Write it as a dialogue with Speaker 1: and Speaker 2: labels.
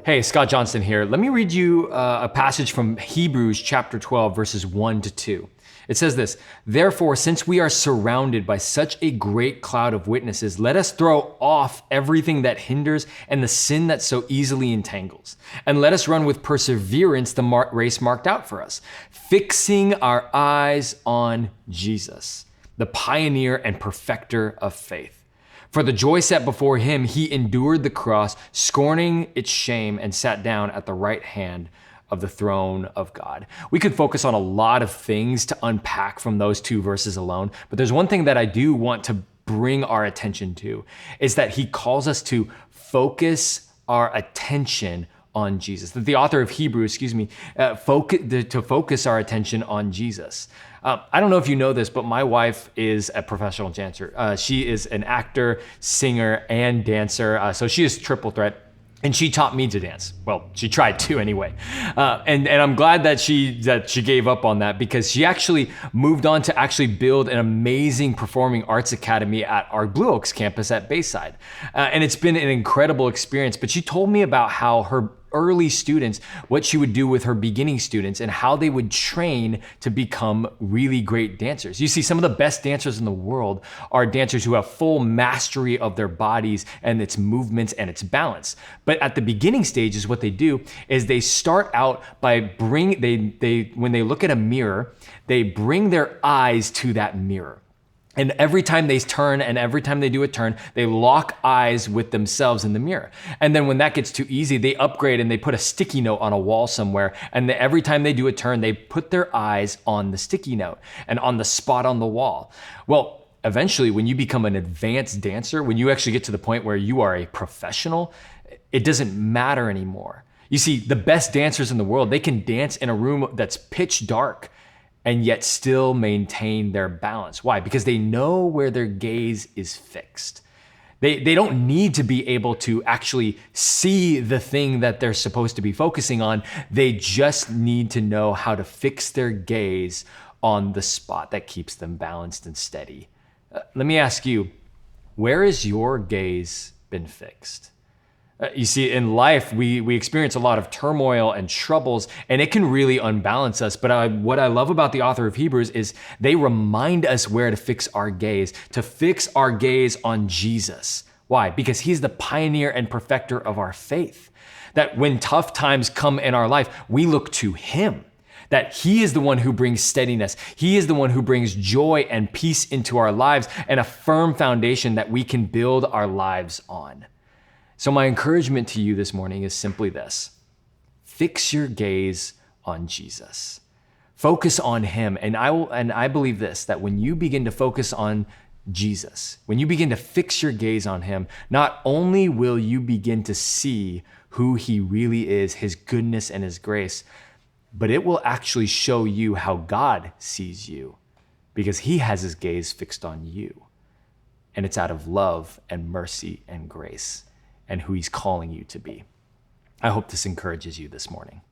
Speaker 1: Hey, Scott Johnston here. Let me read you a passage from Hebrews chapter 12, verses 1 to 2. It says this, "Therefore, since we are surrounded by such a great cloud of witnesses, let us throw off everything that hinders and the sin that so easily entangles. And let us run with perseverance the race marked out for us, fixing our eyes on Jesus, the pioneer and perfecter of faith. For the joy set before him, he endured the cross, scorning its shame, and sat down at the right hand of the throne of God." We could focus on a lot of things to unpack from those two verses alone, but there's one thing that I do want to bring our attention to, is that he calls us to focus our attention on Jesus. That the author of Hebrews, to focus our attention on Jesus. I don't know if you know this, but my wife is a professional dancer. She is an actor, singer, and dancer. So she is triple threat. And she taught me to dance. Well, she tried to anyway. And I'm glad that she gave up on that, because she actually moved on to actually build an amazing performing arts academy at our Blue Oaks campus at Bayside. And it's been an incredible experience. But she told me about how her early students, what she would do with her beginning students, and how they would train to become really great dancers. You see, some of the best dancers in the world are dancers who have full mastery of their bodies and its movements and its balance. But at the beginning stages, what they do is they start out by when they look at a mirror, they bring their eyes to that mirror. And every time they turn and every time they do a turn, they lock eyes with themselves in the mirror. And then when that gets too easy, they upgrade and they put a sticky note on a wall somewhere. And every time they do a turn, they put their eyes on the sticky note and on the spot on the wall. Well, eventually, when you become an advanced dancer, when you actually get to the point where you are a professional, it doesn't matter anymore. You see, the best dancers in the world, they can dance in a room that's pitch dark and yet still maintain their balance. Why? Because they know where their gaze is fixed. They don't need to be able to actually see the thing that they're supposed to be focusing on. They just need to know how to fix their gaze on the spot that keeps them balanced and steady. Let me ask you, where has your gaze been fixed? You see, in life, we experience a lot of turmoil and troubles, and it can really unbalance us. But what I love about the author of Hebrews is they remind us where to fix our gaze on Jesus. Why? Because he's the pioneer and perfecter of our faith. That when tough times come in our life, we look to him. That he is the one who brings steadiness. He is the one who brings joy and peace into our lives, and a firm foundation that we can build our lives on. So my encouragement to you this morning is simply this: fix your gaze on Jesus. Focus on him. And I believe this, that when you begin to focus on Jesus, when you begin to fix your gaze on him, not only will you begin to see who he really is, his goodness and his grace, but it will actually show you how God sees you, because he has his gaze fixed on you. And it's out of love and mercy and grace, and who he's calling you to be. I hope this encourages you this morning.